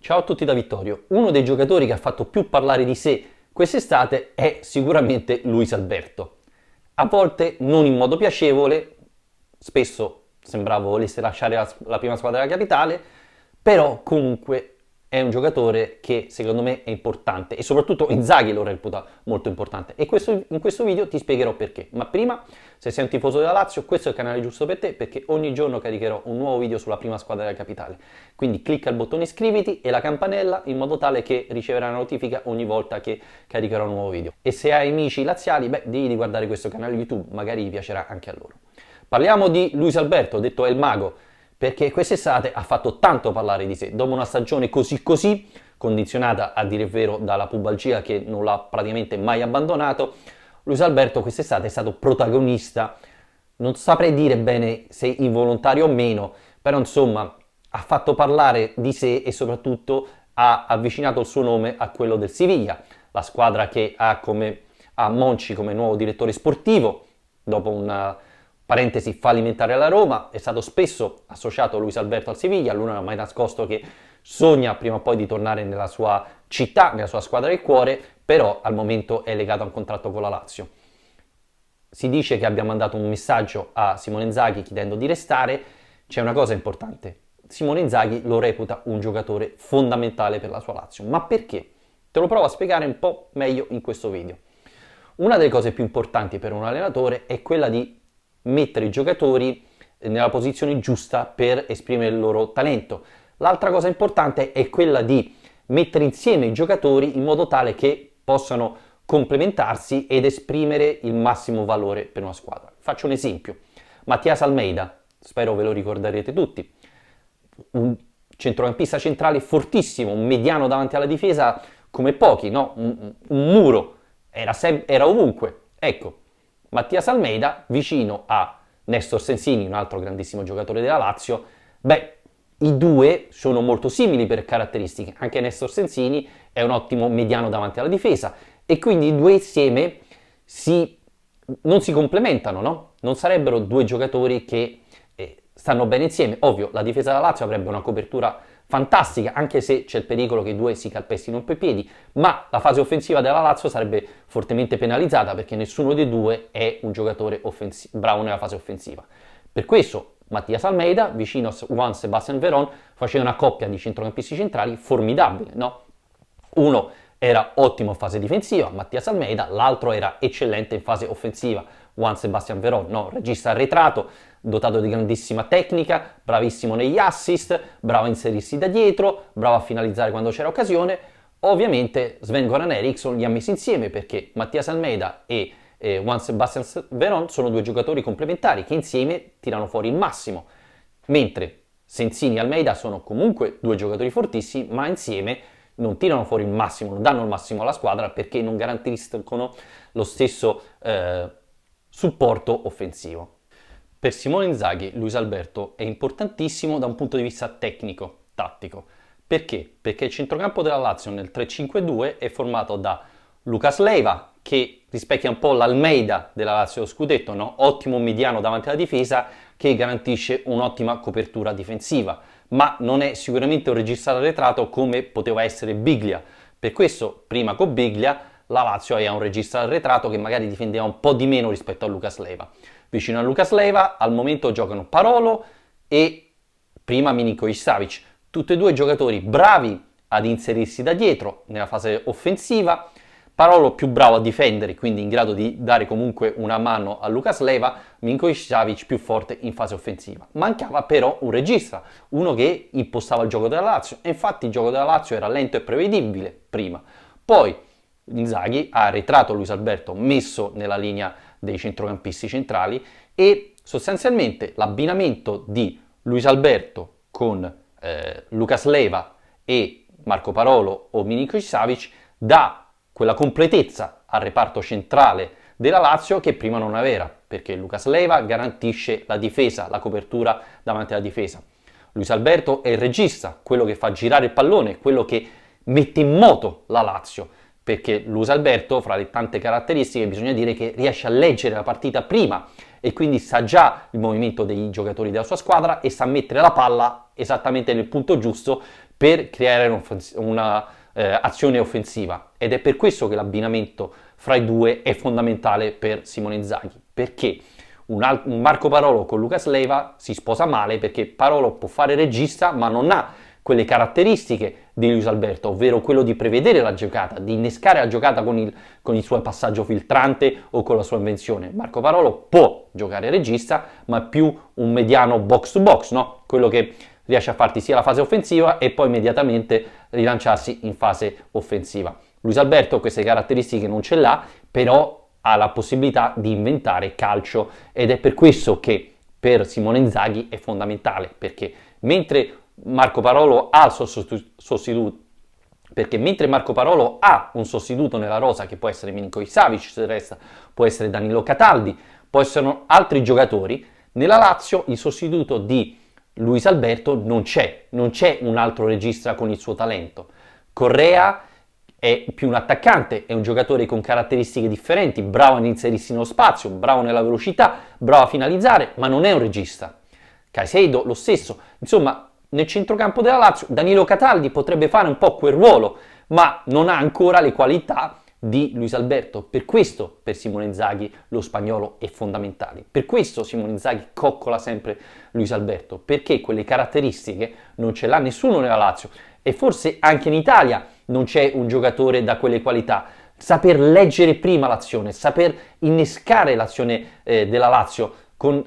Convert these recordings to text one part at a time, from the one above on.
Ciao a tutti da Vittorio. Uno dei giocatori che ha fatto più parlare di sé quest'estate è sicuramente Luis Alberto. A volte non in modo piacevole, spesso sembrava volesse lasciare la prima squadra della capitale, però comunque è un giocatore che secondo me è importante e soprattutto Inzaghi lo reputa molto importante e in questo video ti spiegherò perché. Ma prima, se sei un tifoso della Lazio, questo è il canale giusto per te perché ogni giorno caricherò un nuovo video sulla prima squadra della capitale. Quindi clicca il bottone iscriviti e la campanella in modo tale che riceverai una notifica ogni volta che caricherò un nuovo video. E se hai amici laziali, digli di guardare questo canale YouTube, magari gli piacerà anche a loro. Parliamo di Luis Alberto, detto El Mago, perché quest'estate ha fatto tanto parlare di sé. Dopo una stagione così, condizionata a dire il vero dalla pubalgia che non l'ha praticamente mai abbandonato, Luis Alberto quest'estate è stato protagonista, non saprei dire bene se involontario o meno, però insomma ha fatto parlare di sé e soprattutto ha avvicinato il suo nome a quello del Siviglia, la squadra che ha Monchi come nuovo direttore sportivo, dopo una parentesi fallimentare alla Roma, è stato spesso associato Luis Alberto al Siviglia, lui non ha mai nascosto che sogna prima o poi di tornare nella sua città, nella sua squadra del cuore, però al momento è legato a un contratto con la Lazio. Si dice che abbia mandato un messaggio a Simone Inzaghi chiedendo di restare. C'è una cosa importante, Simone Inzaghi lo reputa un giocatore fondamentale per la sua Lazio. Ma perché? Te lo provo a spiegare un po' meglio in questo video. Una delle cose più importanti per un allenatore è quella di mettere i giocatori nella posizione giusta per esprimere il loro talento. L'altra cosa importante è quella di mettere insieme i giocatori in modo tale che possano complementarsi ed esprimere il massimo valore per una squadra. Faccio un esempio. Mattias Almeida, spero ve lo ricorderete tutti, un centrocampista centrale fortissimo, un mediano davanti alla difesa come pochi, no? Un muro, era ovunque. Ecco, Mattias Almeida vicino a Nestor Sensini, un altro grandissimo giocatore della Lazio, i due sono molto simili per caratteristiche, anche Nestor Sensini è un ottimo mediano davanti alla difesa e quindi i due insieme non si complementano, no? Non sarebbero due giocatori che stanno bene insieme. Ovvio, la difesa della Lazio avrebbe una copertura fantastica, anche se c'è il pericolo che i due si calpestino un po' i piedi, ma la fase offensiva della Lazio sarebbe fortemente penalizzata perché nessuno dei due è un giocatore bravo nella fase offensiva. Per questo Mattias Almeida vicino a Juan Sebastián Verón faceva una coppia di centrocampisti centrali formidabile, no? Uno era ottimo in fase difensiva, Mattias Almeida, l'altro era eccellente in fase offensiva, Juan Sebastián Verón, no? Regista arretrato, dotato di grandissima tecnica, bravissimo negli assist, bravo a inserirsi da dietro, bravo a finalizzare quando c'era occasione. Ovviamente Sven-Goran Eriksson li ha messi insieme perché Mattias Almeida e Juan Sebastián Verón sono due giocatori complementari che insieme tirano fuori il massimo, mentre Sensini e Almeida sono comunque due giocatori fortissimi, ma insieme non tirano fuori il massimo, non danno il massimo alla squadra perché non garantiscono lo stesso supporto offensivo. Per Simone Inzaghi, Luis Alberto è importantissimo da un punto di vista tecnico, tattico. Perché? Perché il centrocampo della Lazio nel 3-5-2 è formato da Lucas Leiva, che rispecchia un po' l'Almeida della Lazio scudetto, no? Ottimo mediano davanti alla difesa che garantisce un'ottima copertura difensiva, ma non è sicuramente un regista arretrato come poteva essere Biglia. Per questo, prima con Biglia, la Lazio aveva un regista arretrato che magari difendeva un po' di meno rispetto a Lucas Leiva. Vicino a Lucas Leiva al momento giocano Parolo e prima Milinković-Savić, tutti e due giocatori bravi ad inserirsi da dietro nella fase offensiva, Parolo più bravo a difendere, quindi in grado di dare comunque una mano a Lucas Leiva, Milinković-Savić più forte in fase offensiva. Mancava però un regista, uno che impostava il gioco della Lazio, e infatti il gioco della Lazio era lento e prevedibile prima. Poi Inzaghi ha arretrato Luis Alberto, messo nella linea dei centrocampisti centrali e sostanzialmente l'abbinamento di Luis Alberto con Lucas Leiva e Marco Parolo o Milinković-Savić dà quella completezza al reparto centrale della Lazio che prima non aveva, perché Lucas Leiva garantisce la difesa, la copertura davanti alla difesa. Luis Alberto è il regista, quello che fa girare il pallone, quello che mette in moto la Lazio, perché Luis Alberto, fra le tante caratteristiche, bisogna dire che riesce a leggere la partita prima e quindi sa già il movimento dei giocatori della sua squadra e sa mettere la palla esattamente nel punto giusto per creare una azione offensiva, ed è per questo che l'abbinamento fra i due è fondamentale per Simone Inzaghi, perché un Marco Parolo con Lucas Leiva si sposa male, perché Parolo può fare regista ma non ha quelle caratteristiche di Luis Alberto, ovvero quello di prevedere la giocata, di innescare la giocata con il suo passaggio filtrante o con la sua invenzione. Marco Parolo può giocare regista, ma è più un mediano box to box, no? Quello che riesce a farti sia la fase offensiva e poi immediatamente rilanciarsi in fase offensiva. Luis Alberto queste caratteristiche non ce l'ha, però ha la possibilità di inventare calcio, ed è per questo che per Simone Inzaghi è fondamentale, perché mentre Marco Parolo ha il suo sostituto, perché mentre Marco Parolo ha un sostituto nella rosa, che può essere Milinkovic-Savic, se resta, può essere Danilo Cataldi, può essere altri giocatori, nella Lazio il sostituto di Luis Alberto non c'è un altro regista con il suo talento. Correa è più un attaccante, è un giocatore con caratteristiche differenti, bravo ad inserirsi nello spazio, bravo nella velocità, bravo a finalizzare, ma non è un regista. Caicedo lo stesso, insomma nel centrocampo della Lazio Danilo Cataldi potrebbe fare un po' quel ruolo, ma non ha ancora le qualità di Luis Alberto. Per questo per Simone Inzaghi lo spagnolo è fondamentale, per questo Simone Inzaghi coccola sempre Luis Alberto, perché quelle caratteristiche non ce l'ha nessuno nella Lazio, e forse anche in Italia non c'è un giocatore da quelle qualità. Saper leggere prima l'azione, saper innescare l'azione della Lazio,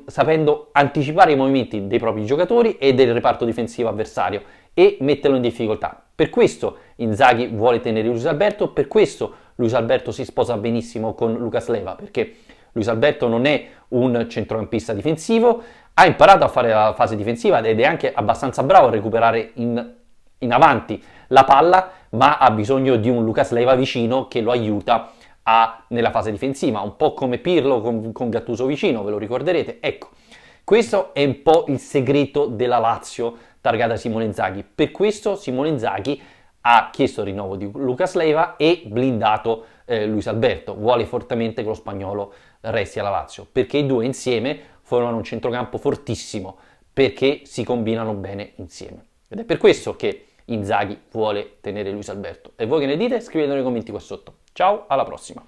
sapendo anticipare i movimenti dei propri giocatori e del reparto difensivo avversario e metterlo in difficoltà. Per questo Inzaghi vuole tenere Luis Alberto, per questo Luis Alberto si sposa benissimo con Lucas Leiva, perché Luis Alberto non è un centrocampista difensivo, ha imparato a fare la fase difensiva ed è anche abbastanza bravo a recuperare in avanti la palla, ma ha bisogno di un Lucas Leiva vicino che lo aiuta nella fase difensiva, un po' come Pirlo con Gattuso vicino, ve lo ricorderete. Ecco, questo è un po' il segreto della Lazio targata Simone Inzaghi. Per questo Simone Inzaghi ha chiesto il rinnovo di Lucas Leiva e blindato Luis Alberto. Vuole fortemente che lo spagnolo resti alla Lazio, perché i due insieme formano un centrocampo fortissimo, perché si combinano bene insieme. Ed è per questo che Inzaghi vuole tenere Luis Alberto. E voi che ne dite? Scrivetelo nei commenti qua sotto. Ciao, alla prossima!